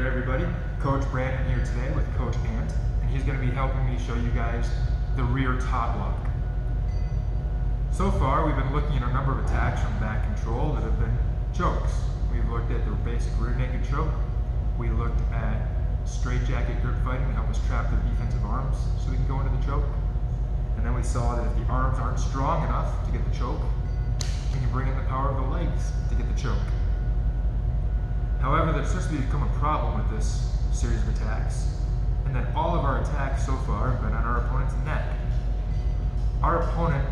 there, everybody. Coach Brandon here today with Coach Ant, and he's going to be helping me show you guys the rear top lock. So far, we've been looking at a number of attacks from back control that have been chokes. We've looked at the basic rear naked choke. We looked at straight jacket grip fighting to help us trap their defensive arms so we can go into the choke. And then we saw that if the arms aren't strong enough to get the choke, we can bring in the power of the legs to get the choke. However, there starts to become a problem with this series of attacks, and that all of our attacks so far have been on our opponent's neck. Our opponent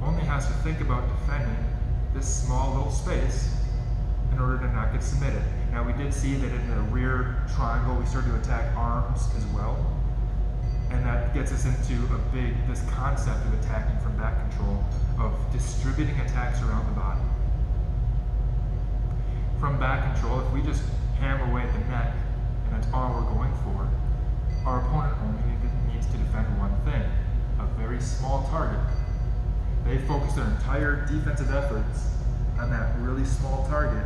only has to think about defending this small little space in order to not get submitted. Now, we did see that in the rear triangle we started to attack arms as well, and that gets us into this concept of attacking from back control, of distributing attacks around the body. From back control, if we just hammer away at the neck, and that's all we're going for, our opponent only needs to defend one thing, a very small target. They focus their entire defensive efforts on that really small target,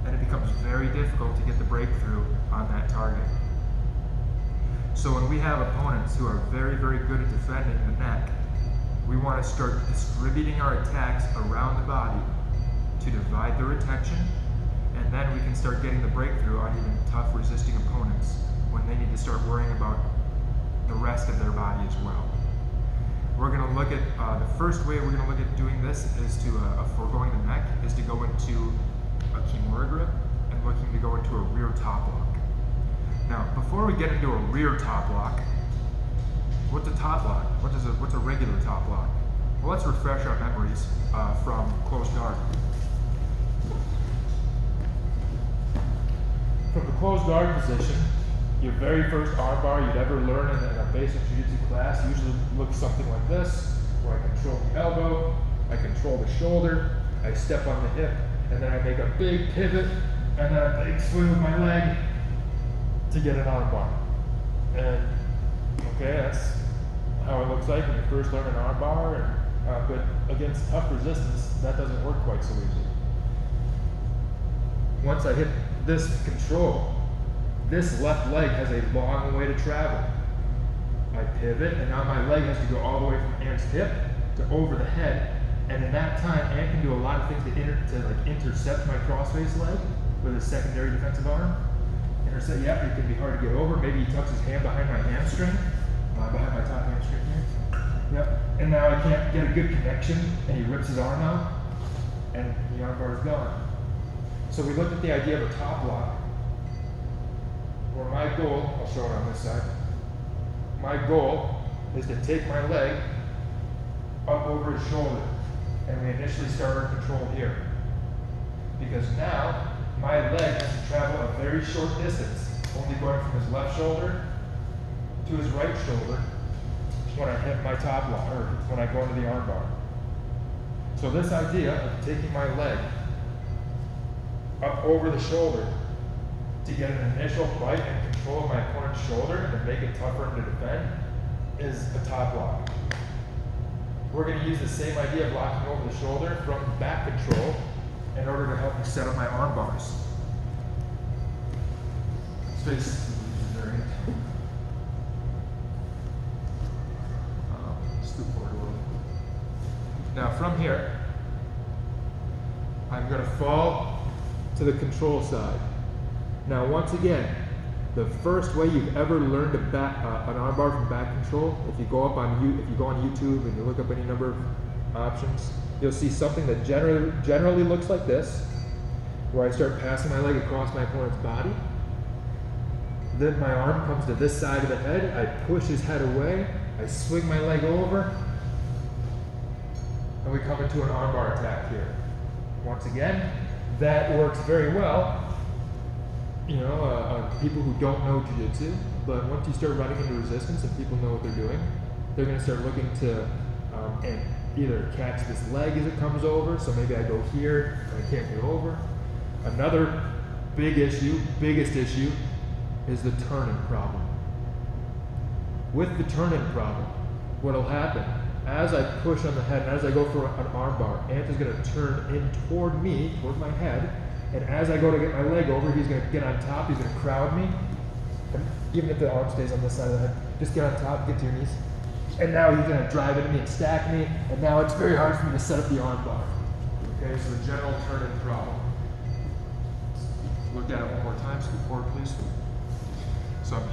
and it becomes very difficult to get the breakthrough on that target. So when we have opponents who are very, very good at defending the neck, we want to start distributing our attacks around the body to divide their attention, and then we can start getting the breakthrough on even tough resisting opponents when they need to start worrying about the rest of their body as well. We're going to look at, the first way we're going to look at doing this is to, foregoing the neck, is to go into a Kimura grip and looking to go into a rear top lock. Now, before we get into a rear top lock, what's a top lock? What's a regular top lock? Well, let's refresh our memories from close guard. From the closed guard position, your very first arm bar you'd ever learn in a basic jiu-jitsu class usually looks something like this, where I control the elbow, I control the shoulder, I step on the hip, and then I make a big pivot, and then a big swing with my leg to get an arm bar. And okay, that's how it looks like when you first learn an arm bar, but against tough resistance, that doesn't work quite so easy. Once I hit this control, this left leg has a long way to travel. I pivot, and now my leg has to go all the way from Ant's hip to over the head, and in that time, Ant can do a lot of things to intercept my crossface leg with his secondary defensive arm. Intercept, yeah, it can be hard to get over. Maybe he tucks his hand behind my hamstring, behind my top hamstring here. Yep, and now I can't get a good connection, and he rips his arm out, and the arm bar is gone. So we looked at the idea of a top lock, where my goal, I'll show it on this side, my goal is to take my leg up over his shoulder, and we initially start our control here. Because now, my leg has to travel a very short distance, only going from his left shoulder to his right shoulder when I hit my top lock, or when I go into the arm bar. So this idea of taking my leg up over the shoulder to get an initial bite and control of my opponent's shoulder and to make it tougher to defend is a top lock. We're going to use the same idea of locking over the shoulder from back control in order to help me set up my arm bars. Space. Scoot forward a little. Now from here, I'm going to fall to the control side. Now once again, the first way you've ever learned an arm bar from back control, if you go on YouTube and you look up any number of options, you'll see something that generally looks like this, where I start passing my leg across my opponent's body. Then my arm comes to this side of the head, I push his head away, I swing my leg over, and we come into an arm bar attack here. Once again, that works very well, on people who don't know jiu-jitsu, but once you start running into resistance and people know what they're doing, they're going to start looking to and either catch this leg as it comes over, so maybe I go here and I can't get over. Another biggest issue, is the turning problem. With the turning problem, what will happen, as I push on the head and as I go for an arm bar, Ant is going to turn in toward me, toward my head, And as I go to get my leg over, he's going to get on top, he's going to crowd me. And even if the arm stays on this side of the head, just get on top, get to your knees. And now he's going to drive into me and stack me, and now it's very hard for me to set up the arm bar. Okay, so the general turn-in problem. Look at it one more time, scoot forward please. So I'm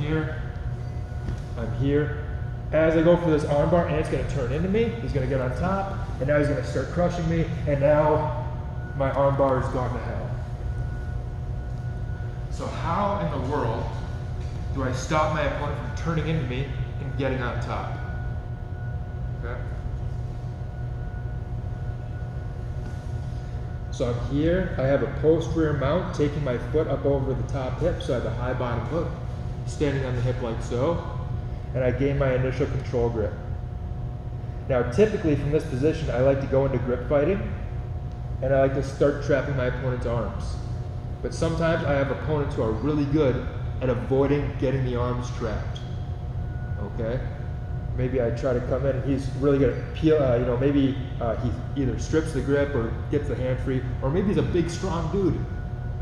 here. As I go for this arm bar, and it's going to turn into me, he's going to get on top, and now he's going to start crushing me, and now my arm bar is gone to hell. So how in the world do I stop my opponent from turning into me and getting on top? Okay. So I'm here, I have a post rear mount, taking my foot up over the top hip, so I have a high bottom hook, standing on the hip like so, and I gain my initial control grip. Now typically from this position, I like to go into grip fighting, and I like to start trapping my opponent's arms. But sometimes I have opponents who are really good at avoiding getting the arms trapped. Okay? Maybe I try to come in and he's really good at peel, maybe he either strips the grip or gets the hand free, or maybe he's a big strong dude,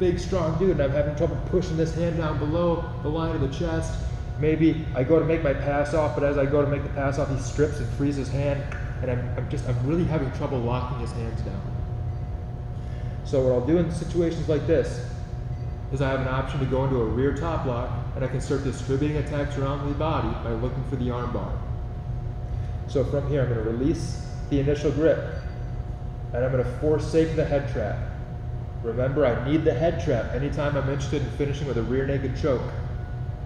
and I'm having trouble pushing this hand down below the line of the chest. Maybe I go to make my pass off, but as I go to make the pass off, he strips and frees his hand, and I'm really having trouble locking his hands down. So what I'll do in situations like this is I have an option to go into a rear top lock, and I can start distributing attacks around the body by looking for the arm bar. So from here, I'm going to release the initial grip, and I'm going to forsake the head trap. Remember, I need the head trap anytime I'm interested in finishing with a rear naked choke.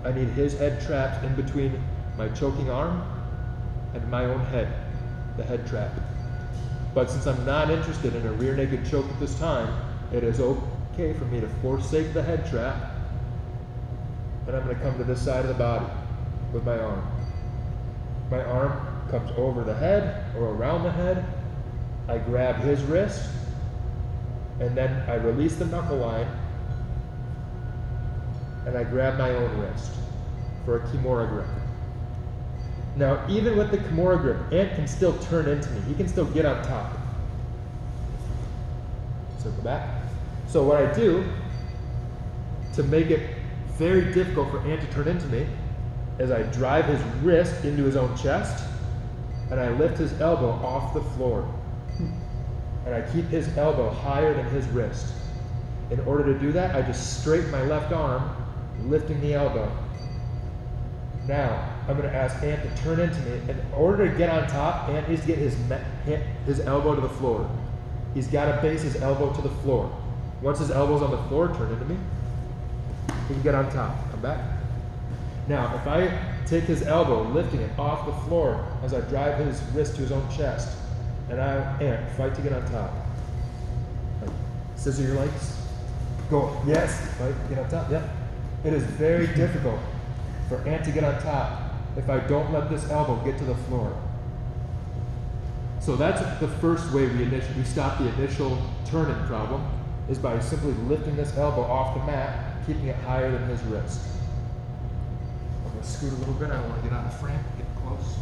I need his head trapped in between my choking arm and my own head, the head trap. But since I'm not interested in a rear naked choke at this time, it is okay for me to forsake the head trap, and I'm going to come to this side of the body with my arm. My arm comes over the head or around the head. I grab his wrist, and then I release the knuckle line, and I grab my own wrist for a Kimura grip. Now, even with the Kimura grip, Ant can still turn into me. He can still get on top. So go back. So what I do to make it very difficult for Ant to turn into me is I drive his wrist into his own chest, and I lift his elbow off the floor. And I keep his elbow higher than his wrist. In order to do that, I just straighten my left arm, lifting the elbow. Now, I'm going to ask Ant to turn into me. In order to get on top, Ant needs to get his elbow to the floor. He's got to base his elbow to the floor. Once his elbow's on the floor, turn into me. He can get on top. Come back. Now, if I take his elbow, lifting it off the floor as I drive his wrist to his own chest, and Ant, fight to get on top. Scissor your legs. Go. Yes. Fight, get on top. Yeah. It is very difficult for Ant to get on top if I don't let this elbow get to the floor. So that's the first way we stop the initial turn-in problem, is by simply lifting this elbow off the mat, keeping it higher than his wrist. I'm going to scoot a little bit. I don't want to get out of frame, get close.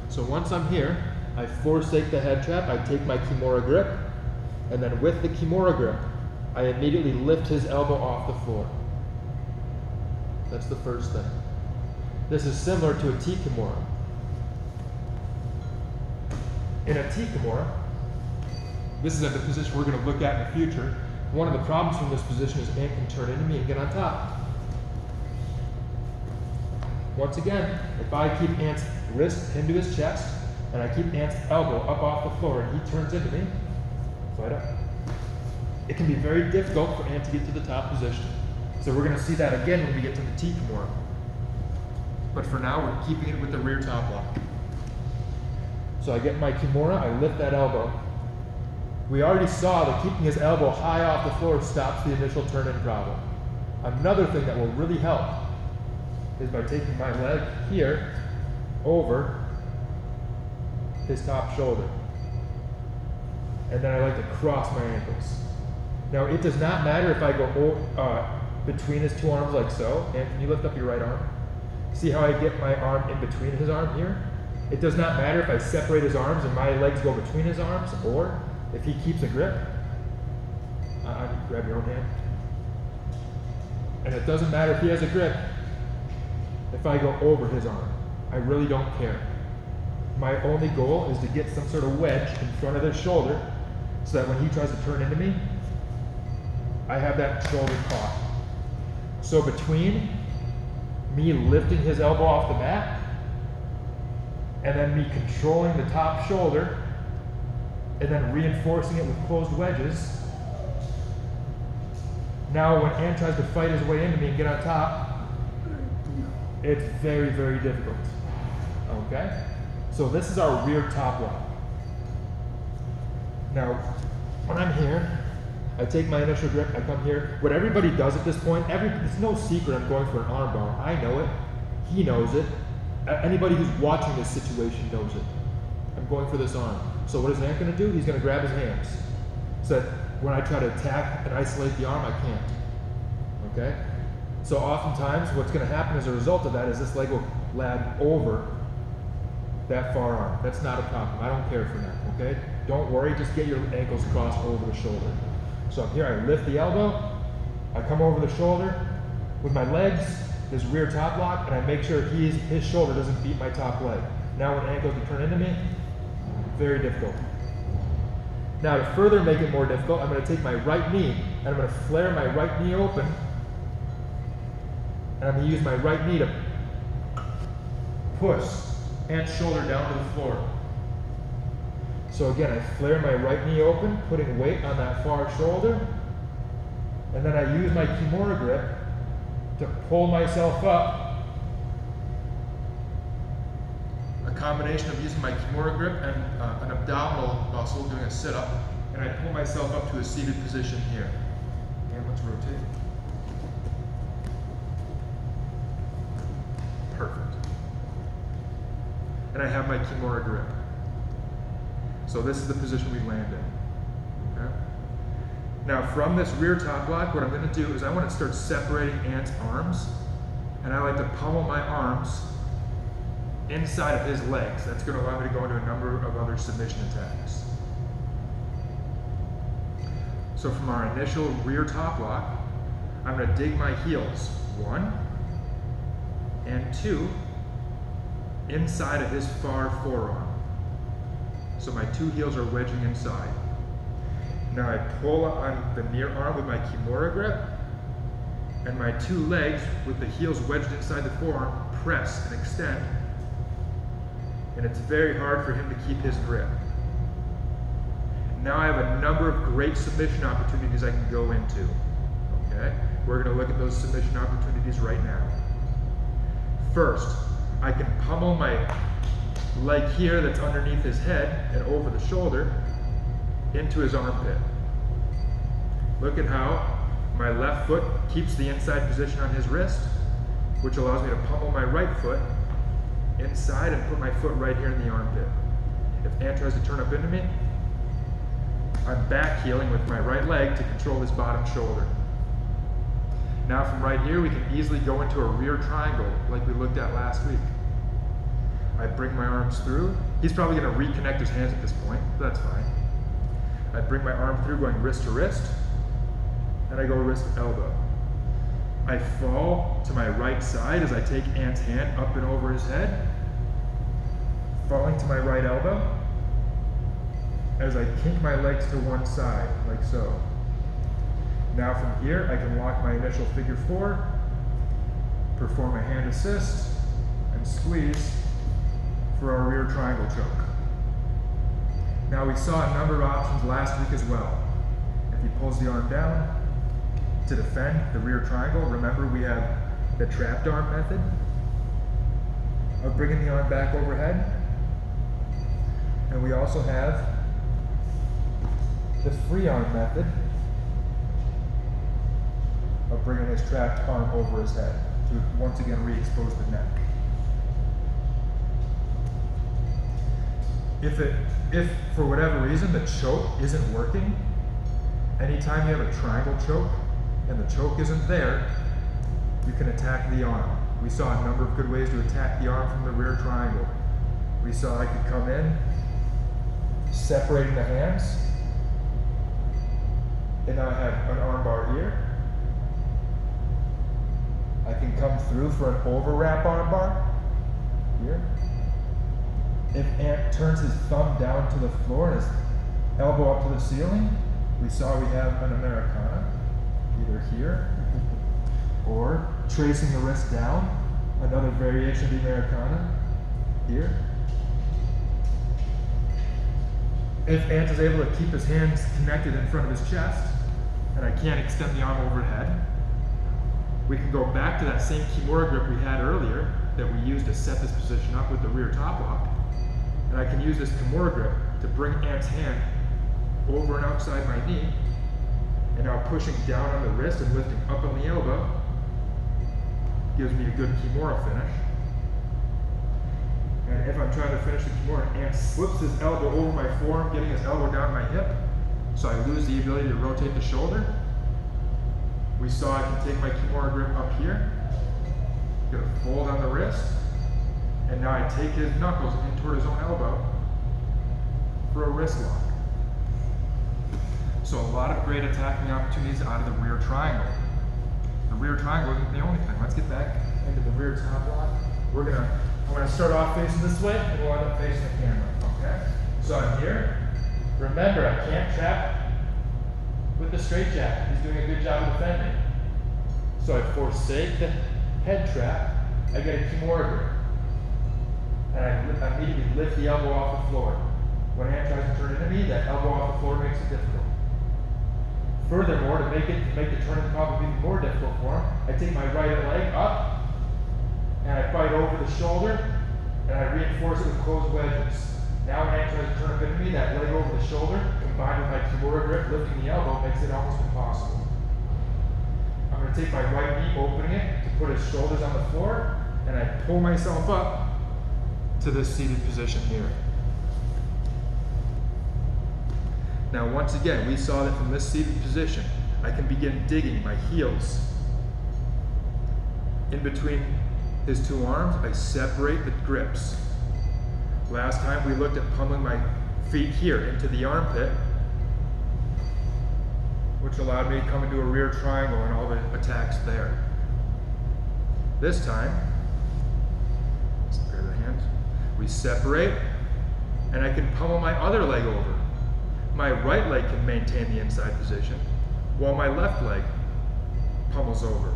So once I'm here, I forsake the head trap, I take my Kimura grip, and then with the Kimura grip, I immediately lift his elbow off the floor. That's the first thing. This is similar to a T-Kimura. In a T-Kimura, this is the position we're going to look at in the future. One of the problems from this position is Ant can turn into me and get on top. Once again, if I keep Ant's wrist into his chest, and I keep Ant's elbow up off the floor, and he turns into me, fight up. It can be very difficult for Ant to get to the top position. So we're going to see that again when we get to the T-Kimura. But for now, we're keeping it with the rear top lock. So I get my Kimura, I lift that elbow. We already saw that keeping his elbow high off the floor stops the initial turn-in problem. Another thing that will really help is by taking my leg here over his top shoulder. And then I like to cross my ankles. Now, it does not matter if I go between his two arms like so. And can you lift up your right arm? See how I get my arm in between his arm here? It does not matter if I separate his arms and my legs go between his arms, or if he keeps a grip, grab your own hand. And it doesn't matter if he has a grip, if I go over his arm. I really don't care. My only goal is to get some sort of wedge in front of his shoulder so that when he tries to turn into me, I have that shoulder caught. So between me lifting his elbow off the mat and then me controlling the top shoulder and then reinforcing it with closed wedges, now when Ant tries to fight his way into me and get on top, it's very, very difficult. Okay? So this is our rear top lock. Now, when I'm here, I take my initial grip, I come here. What everybody does at this point, it's no secret I'm going for an arm bar. I know it. He knows it. Anybody who's watching this situation knows it. I'm going for this arm. So what is Ant going to do? He's going to grab his hands. So that when I try to attack and isolate the arm, I can't. Okay? So oftentimes what's going to happen as a result of that is this leg will lab over that far arm. That's not a problem. I don't care for that. Okay? Don't worry. Just get your ankles crossed over the shoulder. So I'm here, I lift the elbow, I come over the shoulder with my legs, this rear top lock, and I make sure his shoulder doesn't beat my top leg. Now when Ant goes to turn into me, very difficult. Now to further make it more difficult, I'm going to take my right knee, and I'm going to flare my right knee open, and I'm going to use my right knee to push Ant's shoulder down to the floor. So again, I flare my right knee open, putting weight on that far shoulder, and then I use my Kimura grip to pull myself up. A combination of using my Kimura grip and an abdominal muscle doing a sit-up, and I pull myself up to a seated position here. And let's rotate. Perfect. And I have my Kimura grip. So this is the position we land in. Okay? Now from this rear top lock, what I'm going to do is I want to start separating Ant's arms, and I like to pummel my arms inside of his legs. That's going to allow me to go into a number of other submission attacks. So from our initial rear top lock, I'm going to dig my heels, 1 and 2, inside of his far forearm. So my 2 heels are wedging inside. Now I pull on the near arm with my Kimura grip, and my 2 legs with the heels wedged inside the forearm press and extend, and it's very hard for him to keep his grip. Now I have a number of great submission opportunities I can go into. Okay? We're going to look at those submission opportunities right now. First, I can pummel my leg here that's underneath his head and over the shoulder into his armpit. Look at how my left foot keeps the inside position on his wrist, which allows me to pummel my right foot inside and put my foot right here in the armpit. If Ant tries to turn up into me, I'm back heeling with my right leg to control his bottom shoulder. Now from right here, we can easily go into a rear triangle like we looked at last week. I bring my arms through. He's probably going to reconnect his hands at this point, but that's fine. I bring my arm through going wrist to wrist, and I go wrist to elbow. I fall to my right side as I take Ant's hand up and over his head, falling to my right elbow, as I kink my legs to one side, like so. Now from here, I can lock my initial figure 4, perform a hand assist, and squeeze for our rear triangle choke. Now we saw a number of options last week as well. If he pulls the arm down to defend the rear triangle, remember we have the trapped arm method of bringing the arm back overhead. And we also have the free arm method of bringing his trapped arm over his head to once again re-expose the neck. If for whatever reason the choke isn't working, anytime you have a triangle choke and the choke isn't there, you can attack the arm. We saw a number of good ways to attack the arm from the rear triangle. We saw I could come in, separating the hands, And now I have an arm bar here. I can come through for an overwrap arm bar here. If Ant turns his thumb down to the floor and his elbow up to the ceiling, we saw we have an Americana, either here or tracing the wrist down, another variation of the Americana here. If Ant is able to keep his hands connected in front of his chest, and I can't extend the arm overhead, we can go back to that same Kimura grip we had earlier that we used to set this position up with the rear top lock. And I can use this Kimura grip to bring Ant's hand over and outside my knee, and now pushing down on the wrist and lifting up on the elbow gives me a good Kimura finish. And if I'm trying to finish the Kimura, Ant slips his elbow over my forearm, getting his elbow down my hip, so I lose the ability to rotate the shoulder. We saw I can take my Kimura grip up here, get a fold on the wrist, and now I take his knuckles in toward his own elbow for a wrist lock. So a lot of great attacking opportunities out of the rear triangle. The rear triangle isn't the only thing. Let's get back into the rear top lock. I'm gonna start off facing this way, and we'll end up facing the camera, okay? So I'm here. Remember, I can't trap with the straight jab. He's doing a good job of defending. So I forsake the head trap. I get a Kimura grip. And I immediately lift the elbow off the floor. When Ant tries to turn into me, that elbow off the floor makes it difficult. Furthermore, to make the turning probably even more difficult for him, I take my right leg up, and I fight over the shoulder, and I reinforce it with closed wedges. Now when Ant tries to turn up into me, that leg over the shoulder, combined with my Kimura grip, lifting the elbow, makes it almost impossible. I'm going to take my right knee, opening it, to put his shoulders on the floor, and I pull myself up to this seated position here. Now once again, we saw that from this seated position, I can begin digging my heels in between his two arms. I separate the grips. Last time we looked at pummeling my feet here into the armpit, which allowed me to come into a rear triangle and all the attacks there. This time, let's pair the hands. We separate, and I can pummel my other leg over. My right leg can maintain the inside position, while my left leg pummels over.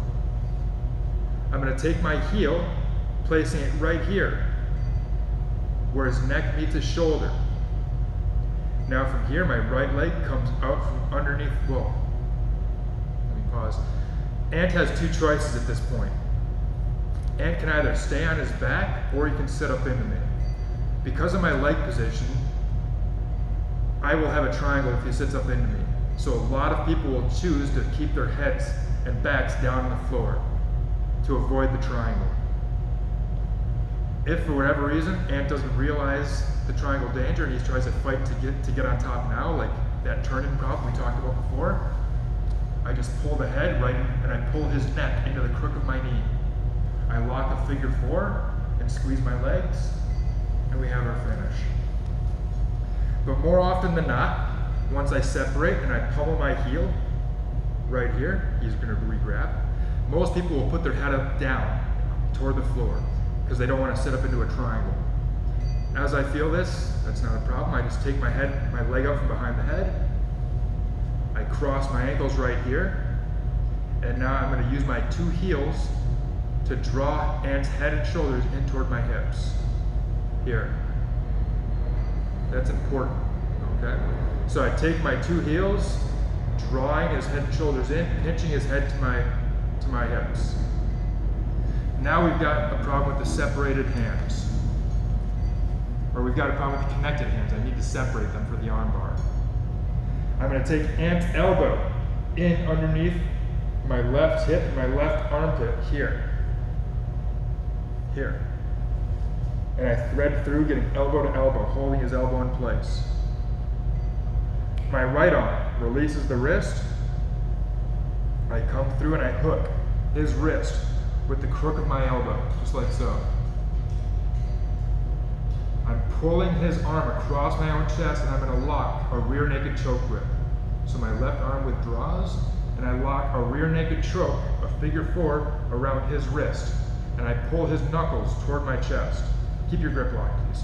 I'm going to take my heel, placing it right here, where his neck meets his shoulder. Now from here, my right leg comes out from underneath. Whoa. Let me pause. Ant has two choices at this point. Ant can either stay on his back, or he can sit up into me. Because of my leg position, I will have a triangle if he sits up into me. So a lot of people will choose to keep their heads and backs down on the floor to avoid the triangle. If for whatever reason Ant doesn't realize the triangle danger and he tries to fight to get on top now, like that turn-in problem we talked about before, I just pull the head right in, and I pull his neck into the crook of my knee. I lock a figure four and squeeze my legs, and we have our finish. But more often than not, once I separate and I pummel my heel right here, he's going to re-grab. Most people will put their head up down toward the floor because they don't want to sit up into a triangle. As I feel this, that's not a problem. I just take my leg up from behind the head. I cross my ankles right here, and now I'm going to use my two heels to draw Ant's head and shoulders in toward my hips. Here. That's important, okay? So I take my two heels, drawing his head and shoulders in, pinching his head to my hips. Now we've got a problem with the separated hands. Or we've got a problem with the connected hands. I need to separate them for the arm bar. I'm going to take Ant's elbow in underneath my left hip and my left armpit here. Here. And I thread through, getting elbow to elbow, holding his elbow in place. My right arm releases the wrist. I come through and I hook his wrist with the crook of my elbow, just like so. I'm pulling his arm across my own chest, and I'm going to lock a rear naked choke grip. So my left arm withdraws, and I lock a rear naked choke, a figure 4, around his wrist. And I pull his knuckles toward my chest. Keep your grip locked, please.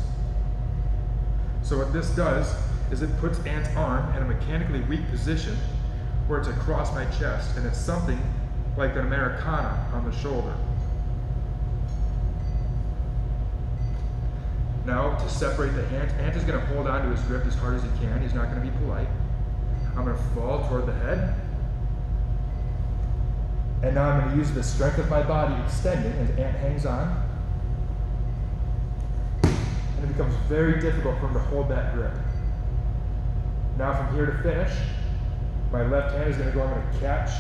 So what this does is it puts Ant's arm in a mechanically weak position where it's across my chest, and it's something like an Americana on the shoulder. Now, to separate the hand, Ant is going to hold on to his grip as hard as he can. He's not going to be polite. I'm going to fall toward the head. And now I'm going to use the strength of my body extending as Ant hangs on. And it becomes very difficult for him to hold that grip. Now from here to finish, my left hand is going to go, I'm going to catch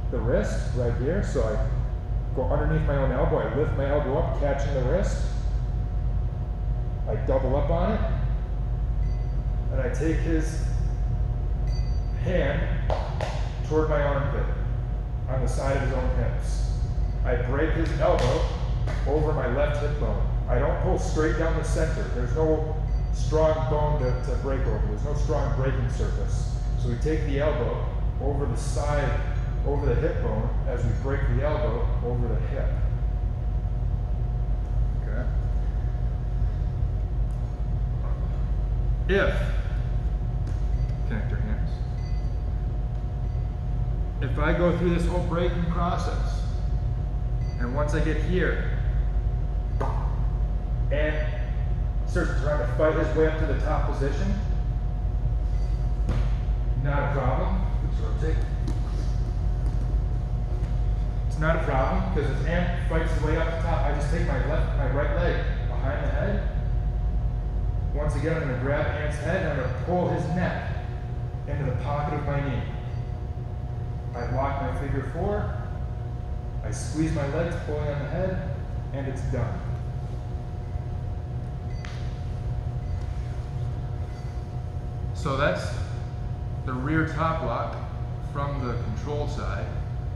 the wrist right here. So I go underneath my own elbow, I lift my elbow up, catching the wrist. I double up on it, and I take his hand toward my armpit on the side of his own hips. I break his elbow over my left hip bone. I don't pull straight down the center. There's no strong bone to break over. There's no strong breaking surface. So we take the elbow over the side, over the hip bone, as we break the elbow over the hip. Okay? If, connect your hands. If I go through this whole breaking process, and once I get here, and starts trying to fight his way up to the top position, not a problem. Rotate. It's not a problem, because as Ant fights his way up the top, I just take my right leg behind the head. Once again, I'm going to grab Ant's head and I'm going to pull his neck into the pocket of my knee. I lock my figure 4, I squeeze my legs, pulling on the head, and it's done. So that's the rear top lock from the control side.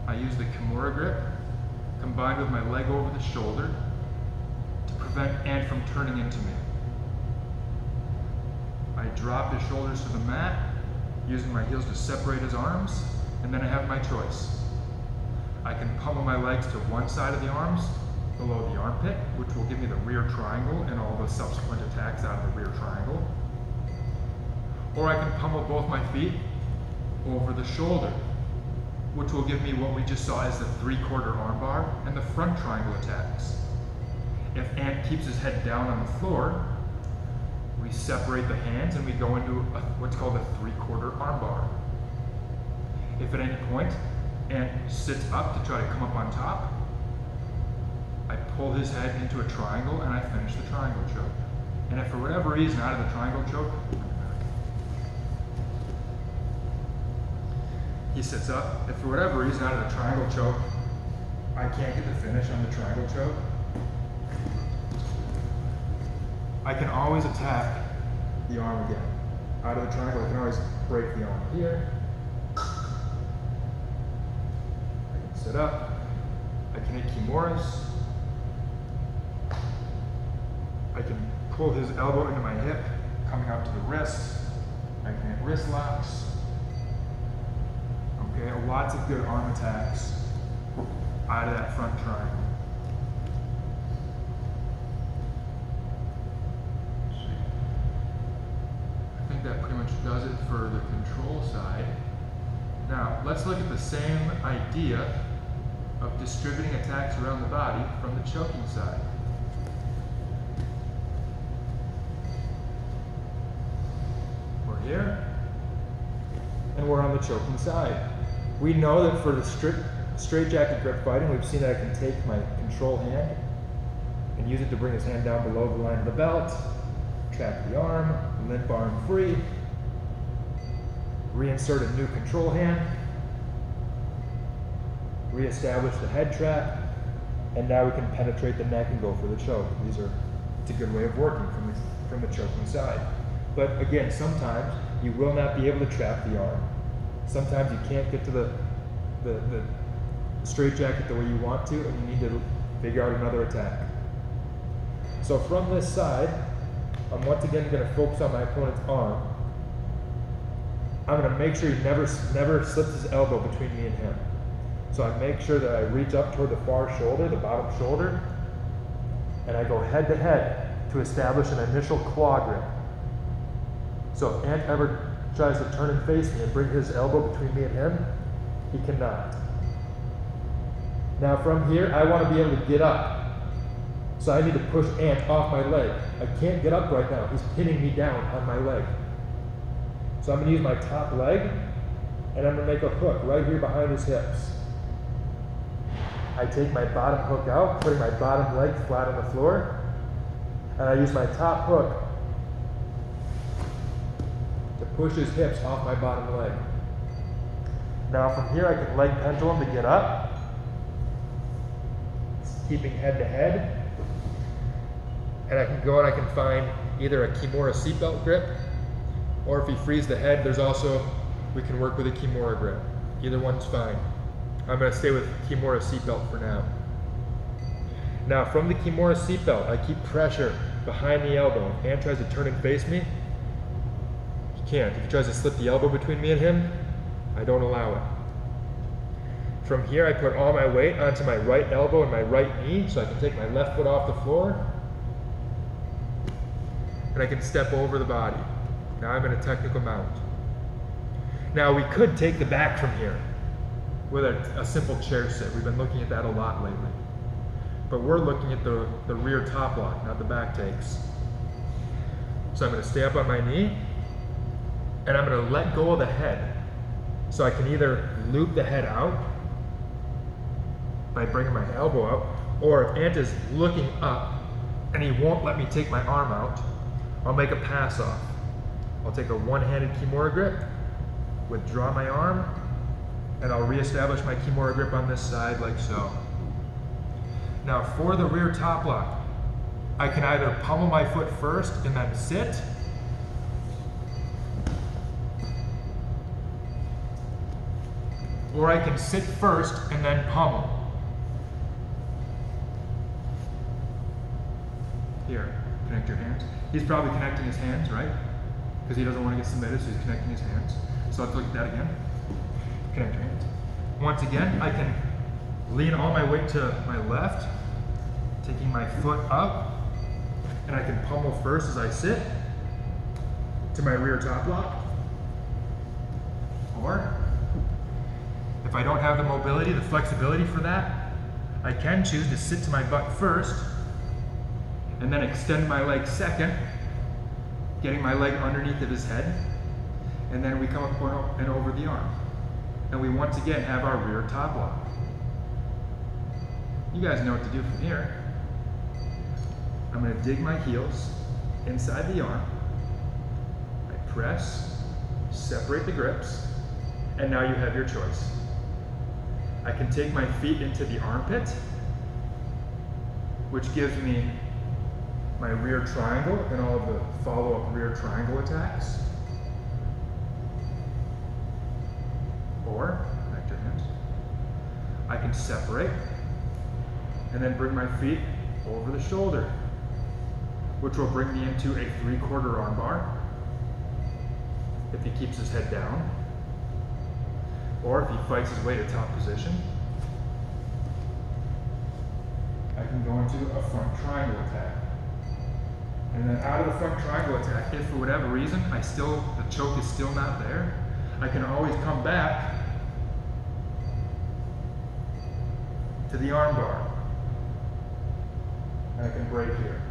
I use the Kimura grip combined with my leg over the shoulder to prevent Ant from turning into me. I drop his shoulders to the mat, using my heels to separate his arms, and then I have my choice. I can pummel my legs to one side of the arms, below the armpit, which will give me the rear triangle and all the subsequent attacks out of the rear triangle. Or I can pummel both my feet over the shoulder, which will give me what we just saw as the 3/4 armbar and the front triangle attacks. If Ant keeps his head down on the floor, we separate the hands and we go into what's called a 3/4 armbar. If at any point Ant sits up to try to come up on top, I pull his head into a triangle and I finish the triangle choke. And if for whatever reason out of the triangle choke, he sits up. If for whatever reason out of the triangle choke, I can't get the finish on the triangle choke, I can always attack the arm again. Out of the triangle, I can always break the arm here. I can sit up. I can hit Kimuras. I can pull his elbow into my hip, coming up to the wrist. I can hit wrist locks. Okay, lots of good arm attacks out of that front triangle. I think that pretty much does it for the control side. Now, let's look at the same idea of distributing attacks around the body from the choking side. We're here, and we're on the choking side. We know that for the straight-jacket grip fighting, we've seen that I can take my control hand and use it to bring his hand down below the line of the belt, trap the arm, limp arm free, reinsert a new control hand, reestablish the head trap, and now we can penetrate the neck and go for the choke. It's a good way of working from the choking side. But again, sometimes you will not be able to trap the arm. Sometimes you can't get to the straitjacket the way you want to, and you need to figure out another attack. So from this side, I'm once again going to focus on my opponent's arm. I'm going to make sure he never slips his elbow between me and him. So I make sure that I reach up toward the far shoulder, the bottom shoulder, and I go head to head to establish an initial claw grip. So if Ant ever tries to turn and face me and bring his elbow between me and him, he cannot. Now from here, I want to be able to get up. So I need to push Ant off my leg. I can't get up right now. He's pinning me down on my leg. So I'm going to use my top leg, and I'm going to make a hook right here behind his hips. I take my bottom hook out, putting my bottom leg flat on the floor, and I use my top hook to push his hips off my bottom leg. Now from here, I can leg pendulum to get up, keeping head to head, and I can go and I can find either a Kimura seatbelt grip, or if he frees the head, we can work with a Kimura grip. Either one's fine. I'm going to stay with Kimura seatbelt for now. Now from the Kimura seatbelt, I keep pressure behind the elbow. If Ant tries to turn and face me, he can't. If he tries to slip the elbow between me and him, I don't allow it. From here, I put all my weight onto my right elbow and my right knee, so I can take my left foot off the floor, and I can step over the body. Now I'm in a technical mount. Now we could take the back from here with a simple chair sit. We've been looking at that a lot lately. But we're looking at the rear top lock, not the back takes. So I'm going to stay up on my knee, and I'm going to let go of the head. So I can either loop the head out by bringing my elbow out, or if Ant is looking up and he won't let me take my arm out, I'll make a pass off. I'll take a one-handed Kimura grip, withdraw my arm, and I'll reestablish my Kimura grip on this side like so. Now for the rear top lock, I can either pummel my foot first and then sit, or I can sit first and then pummel. Here, connect your hands. He's probably connecting his hands, right? Because he doesn't want to get submitted, so he's connecting his hands. So let's look at that again. Connect your hands. Once again, I can lean all my weight to my left, taking my foot up, and I can pummel first as I sit to my rear top lock. Or, if I don't have the mobility, the flexibility for that, I can choose to sit to my butt first, and then extend my leg second, getting my leg underneath of his head, and then we come up and over the arm. And we once again have our rear top lock. You guys know what to do from here. I'm going to dig my heels inside the arm. I press, separate the grips, and now you have your choice. I can take my feet into the armpit, which gives me my rear triangle and all of the follow-up rear triangle attacks. Or, connect your hands. I can separate and then bring my feet over the shoulder, which will bring me into a 3/4 arm bar if he keeps his head down, or if he fights his way to top position. I can go into a front triangle attack. And then out of the front triangle attack, if for whatever reason the choke is still not there, I can always come back to the arm bar. And I can break here.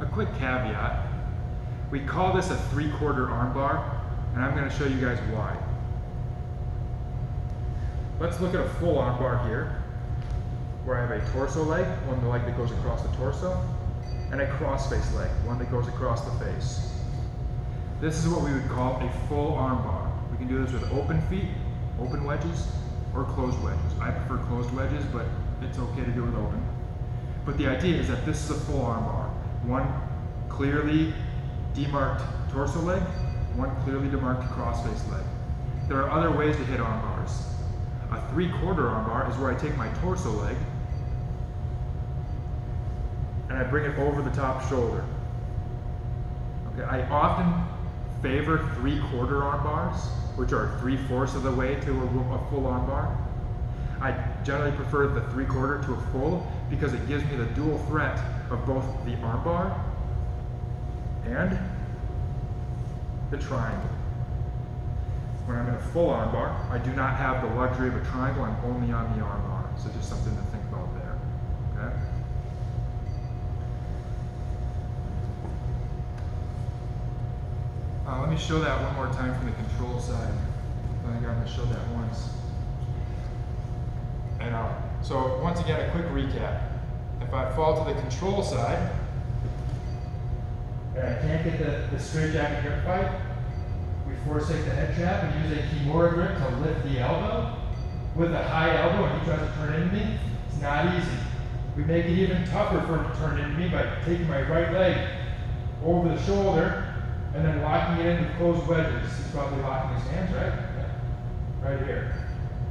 A quick caveat. We call this a 3/4 arm bar, and I'm going to show you guys why. Let's look at a full arm bar here, where I have a torso leg, one leg that goes across the torso, and a cross-face leg, one that goes across the face. This is what we would call a full arm bar. We can do this with open feet, open wedges, or closed wedges. I prefer closed wedges, but it's okay to do with open. But the idea is that this is a full arm bar. One clearly demarked torso leg, one clearly demarked cross-face leg. There are other ways to hit arm bars. A 3/4 arm bar is where I take my torso leg and I bring it over the top shoulder. Okay, I often favor 3/4 arm bars, which are 3/4 of the way to a full arm bar. I generally prefer the 3/4 to a full because it gives me the dual threat of both the arm bar and the triangle. When I'm in a full arm bar, I do not have the luxury of a triangle, I'm only on the arm bar. So just something to think about there, okay? Let me show that one more time from the control side. I think I'm going to show that once. And so once again, a quick recap. If I fall to the control side, and I can't get the straight jacket grip fight, we forsake the head trap and use a Kimura grip to lift the elbow. With a high elbow and he tries to turn into me, it's not easy. We make it even tougher for him to turn into me by taking my right leg over the shoulder and then locking it in with closed wedges. He's probably locking his hands, right? Yeah. Right here.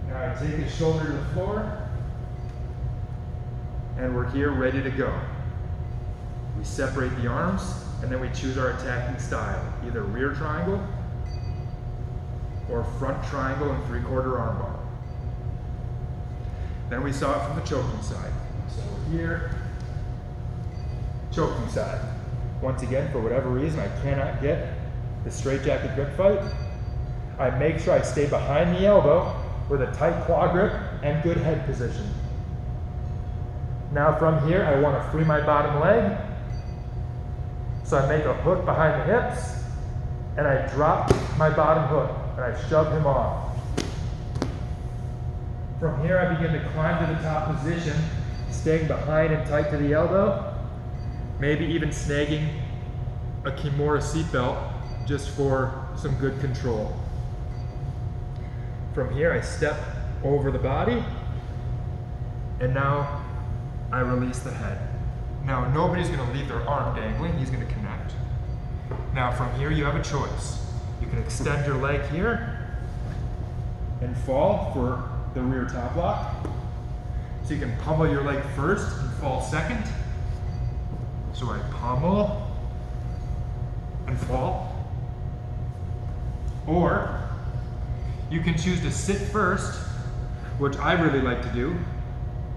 Now I take his shoulder to the floor, and we're here ready to go. We separate the arms, and then we choose our attacking style, either rear triangle or front triangle and 3/4 arm bar. Then we saw it from the choking side. So we're here, choking side. Once again, for whatever reason, I cannot get the straight jacket grip fight. I make sure I stay behind the elbow with a tight claw grip and good head position. Now from here, I want to free my bottom leg. So I make a hook behind the hips, and I drop my bottom hook, and I shove him off. From here, I begin to climb to the top position, staying behind and tight to the elbow, maybe even snagging a Kimura seatbelt just for some good control. From here, I step over the body, and now I release the head. Now, nobody's going to leave their arm dangling, he's going to connect. Now, from here, you have a choice. You can extend your leg here and fall for the rear top lock. So you can pummel your leg first and fall second. So I pummel and fall. Or you can choose to sit first, which I really like to do.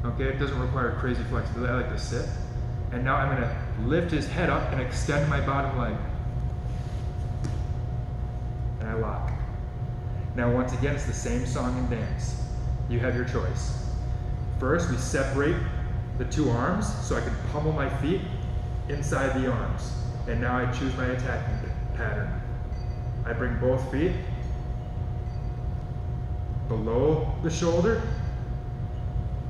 Okay, it doesn't require crazy flexibility, I like to sit. And now I'm going to lift his head up and extend my bottom leg. And I lock. Now once again, it's the same song and dance. You have your choice. First, we separate the two arms so I can pummel my feet inside the arms. And now I choose my attacking pattern. I bring both feet below the shoulder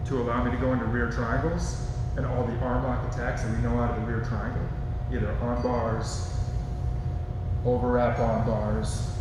to allow me to go into rear triangles and all the arm lock attacks that we know out of the rear triangle. Either arm bars, overwrap arm bars,